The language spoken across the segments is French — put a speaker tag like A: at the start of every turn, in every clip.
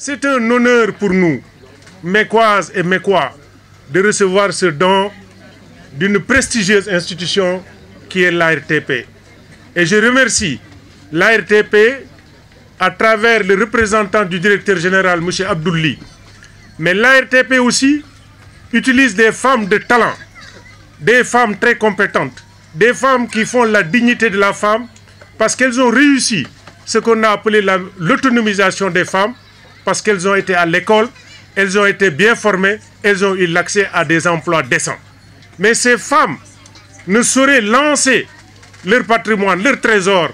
A: C'est un honneur pour nous, Mécoises et Mécois, de recevoir ce don d'une prestigieuse institution qui est l'ARTP. Et je remercie l'ARTP à travers le représentant du directeur général, M. Abdouli. Mais l'ARTP aussi utilise des femmes de talent, des femmes très compétentes, des femmes qui font la dignité de la femme parce qu'elles ont réussi ce qu'on a appelé l'autonomisation des femmes, parce qu'elles ont été à l'école, elles ont été bien formées, elles ont eu l'accès à des emplois décents. Mais ces femmes ne sauraient lancer leur patrimoine, leur trésor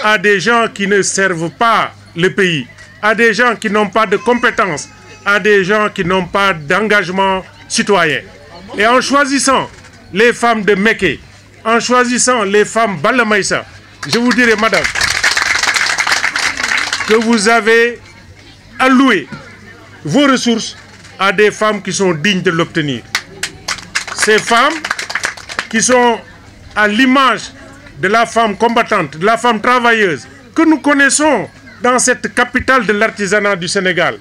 A: à des gens qui ne servent pas le pays, à des gens qui n'ont pas de compétences, à des gens qui n'ont pas d'engagement citoyen. Et en choisissant les femmes de Méké, en choisissant les femmes Balamaïsa, je vous dirai, madame, que vous avez alloué vos ressources à des femmes qui sont dignes de l'obtenir. Ces femmes qui sont à l'image de la femme combattante, de la femme travailleuse, que nous connaissons dans cette capitale de l'artisanat du Sénégal,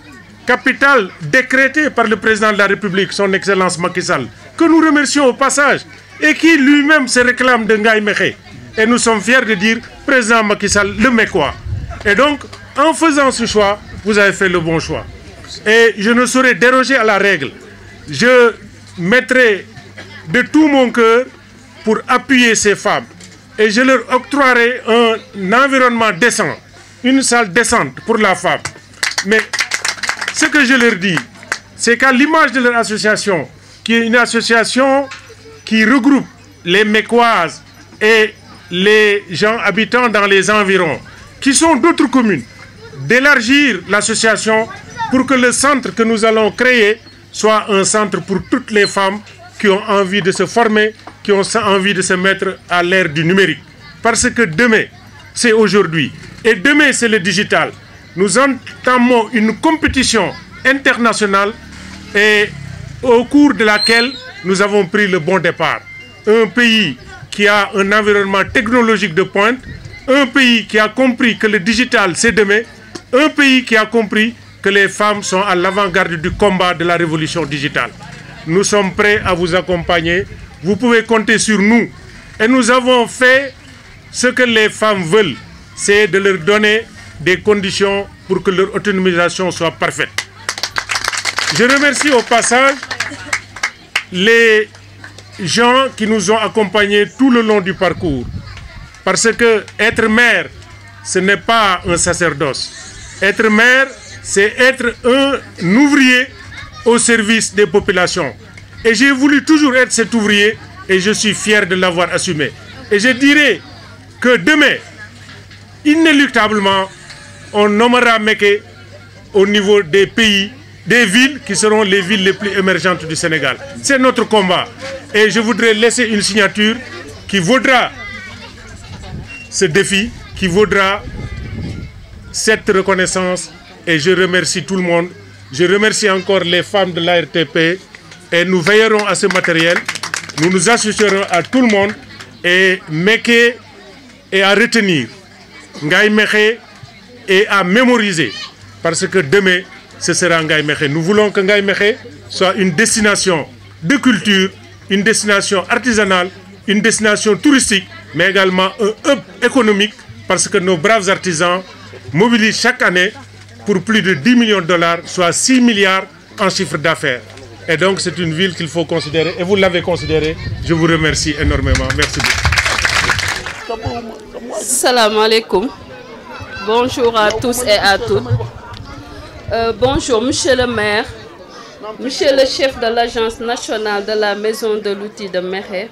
A: capitale décrétée par le président de la République, son Excellence Macky Sall, que nous remercions au passage, et qui lui-même se réclame de Ngaye Mékhé. Et nous sommes fiers de dire président Macky Sall, le Mécois. Et donc, en faisant ce choix, vous avez fait le bon choix. Et je ne saurais déroger à la règle. Je mettrai de tout mon cœur pour appuyer ces femmes. Et je leur octroierai un environnement décent, une salle décente pour la femme. Mais ce que je leur dis, c'est qu'à l'image de leur association, qui est une association qui regroupe les Mécoises et les gens habitant dans les environs, qui sont d'autres communes, d'élargir l'association pour que le centre que nous allons créer soit un centre pour toutes les femmes qui ont envie de se former, qui ont envie de se mettre à l'ère du numérique. Parce que demain, c'est aujourd'hui. Et demain, c'est le digital. Nous entamons une compétition internationale et au cours de laquelle nous avons pris le bon départ. Un pays qui a un environnement technologique de pointe, un pays qui a compris que le digital, c'est demain, un pays qui a compris que les femmes sont à l'avant-garde du combat de la révolution digitale. Nous sommes prêts à vous accompagner. Vous pouvez compter sur nous. Et nous avons fait ce que les femmes veulent, c'est de leur donner des conditions pour que leur autonomisation soit parfaite. Je remercie au passage les gens qui nous ont accompagnés tout le long du parcours. Parce que être mère, ce n'est pas un sacerdoce. Être mère, c'est être un ouvrier au service des populations. Et j'ai voulu toujours être cet ouvrier et je suis fier de l'avoir assumé. Et je dirais que demain, inéluctablement, on nommera Mékhé au niveau des pays, des villes qui seront les villes les plus émergentes du Sénégal. C'est notre combat. Et je voudrais laisser une signature qui vaudra ce défi, qui vaudra cette reconnaissance. Et je remercie tout le monde. Je remercie encore les femmes de l'ARTP. Et nous veillerons à ce matériel. Nous nous associerons à tout le monde. Et Mékhé est à retenir. Ngaye Mékhé est à mémoriser. Parce que demain, ce sera Ngaye Mékhé. Nous voulons que Ngaye Mékhé soit une destination de culture, une destination artisanale, une destination touristique, mais également un hub économique, parce que nos braves artisans mobilisent chaque année pour plus de 10 millions de dollars, soit 6 milliards en chiffre d'affaires. Et donc c'est une ville qu'il faut considérer, et vous l'avez considérée. Je vous remercie énormément. Merci beaucoup.
B: Salam alaikum. Bonjour à tous et à toutes. Bonjour, monsieur le maire, monsieur le chef de l'Agence nationale de la maison de l'outil de Mékhé,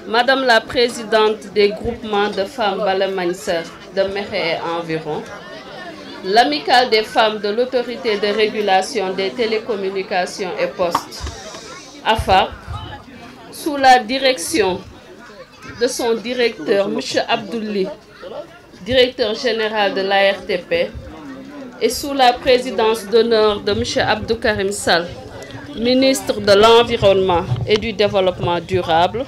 B: madame la présidente des groupements de femmes Balamaïsa de Mékhé et environ, l'amicale des femmes de l'autorité de régulation des télécommunications et postes, AFA, sous la direction de son directeur, M. Abdouli, directeur général de l'ARTP, et sous la présidence d'honneur de M. Abdou Karim Sall, ministre de l'Environnement et du Développement durable,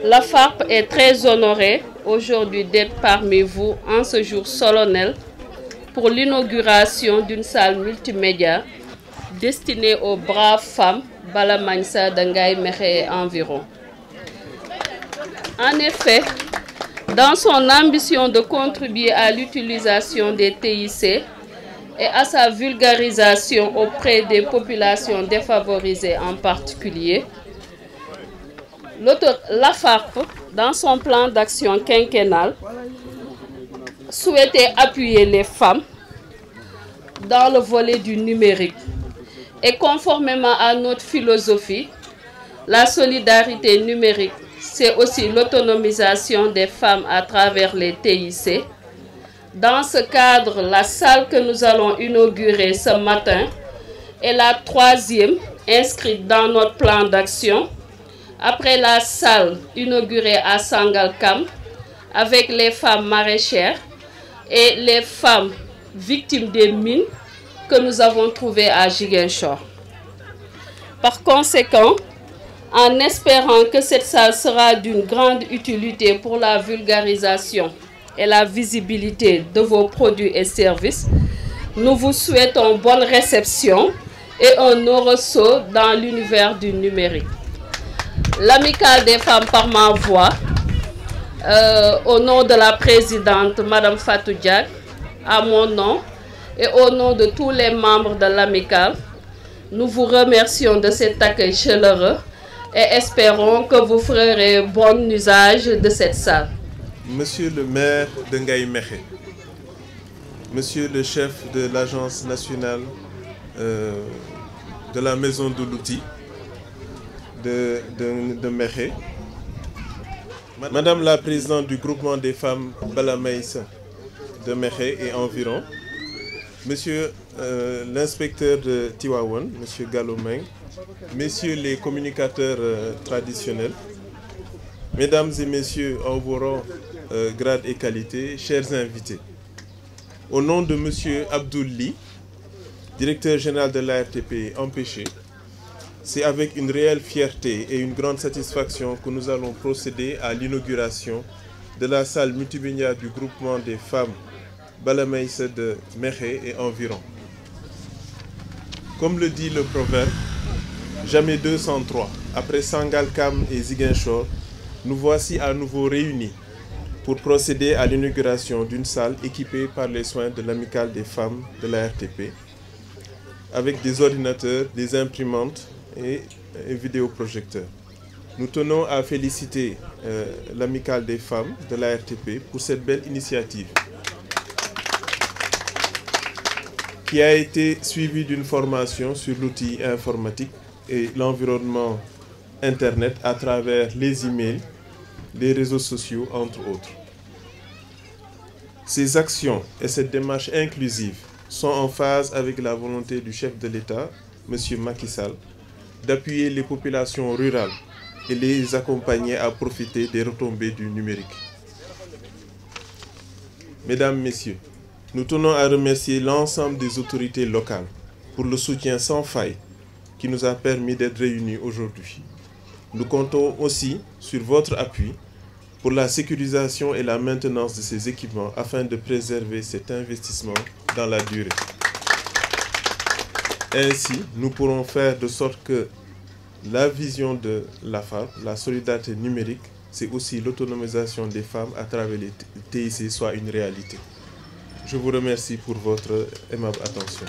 B: la FARP est très honorée aujourd'hui d'être parmi vous en ce jour solennel pour l'inauguration d'une salle multimédia destinée aux braves femmes Balamansa d'Angaï Mekhe et environ. En effet, dans son ambition de contribuer à l'utilisation des TIC et à sa vulgarisation auprès des populations défavorisées en particulier, l'AFARP, dans son plan d'action quinquennal, souhaitait appuyer les femmes dans le volet du numérique. Et conformément à notre philosophie, la solidarité numérique, c'est aussi l'autonomisation des femmes à travers les TIC. Dans ce cadre, la salle que nous allons inaugurer ce matin est la troisième inscrite dans notre plan d'action, après la salle inaugurée à Sangalkam avec les femmes maraîchères et les femmes victimes des mines que nous avons trouvées à Ziguinchor. Par conséquent, en espérant que cette salle sera d'une grande utilité pour la vulgarisation et la visibilité de vos produits et services, nous vous souhaitons bonne réception et un heureux saut dans l'univers du numérique. L'Amicale des femmes par ma voix, au nom de la présidente Madame Fatou Diak, à mon nom et au nom de tous les membres de l'Amicale, nous vous remercions de cet accueil chaleureux et espérons que vous ferez bon usage de cette salle.
C: Monsieur le maire de Ngaï Mekhe, Monsieur le chef de l'Agence nationale de la maison de l'outil de Mekhe, Madame la présidente du groupement des femmes Balamaïsa de Mekhe et environ, Monsieur l'inspecteur de Tiwawan, Monsieur Galomeng, Messieurs les communicateurs traditionnels, Mesdames et Messieurs en vos rangs, grade et qualité, chers invités. Au nom de Monsieur Abdouli, directeur général de l'ARTP empêché, c'est avec une réelle fierté et une grande satisfaction que nous allons procéder à l'inauguration de la salle multimédia du groupement des femmes Balamaïsa de Mekhe et environ. Comme le dit le proverbe, jamais 203, après Sangalkam et Ziguinchor, nous voici à nouveau réunis pour procéder à l'inauguration d'une salle équipée par les soins de l'Amicale des femmes de la RTP, avec des ordinateurs, des imprimantes et vidéoprojecteurs. Nous tenons à féliciter l'Amicale des femmes de la RTP pour cette belle initiative qui a été suivie d'une formation sur l'outil informatique et l'environnement Internet à travers les emails, les réseaux sociaux, entre autres. Ces actions et cette démarche inclusive sont en phase avec la volonté du chef de l'État, M. Macky Sall, d'appuyer les populations rurales et les accompagner à profiter des retombées du numérique. Mesdames, Messieurs, nous tenons à remercier l'ensemble des autorités locales pour le soutien sans faille qui nous a permis d'être réunis aujourd'hui. Nous comptons aussi sur votre appui pour la sécurisation et la maintenance de ces équipements afin de préserver cet investissement dans la durée. Ainsi, nous pourrons faire de sorte que la vision de l'AFARP, la solidarité numérique, c'est aussi l'autonomisation des femmes à travers les TIC soit une réalité. Je vous remercie pour votre aimable attention.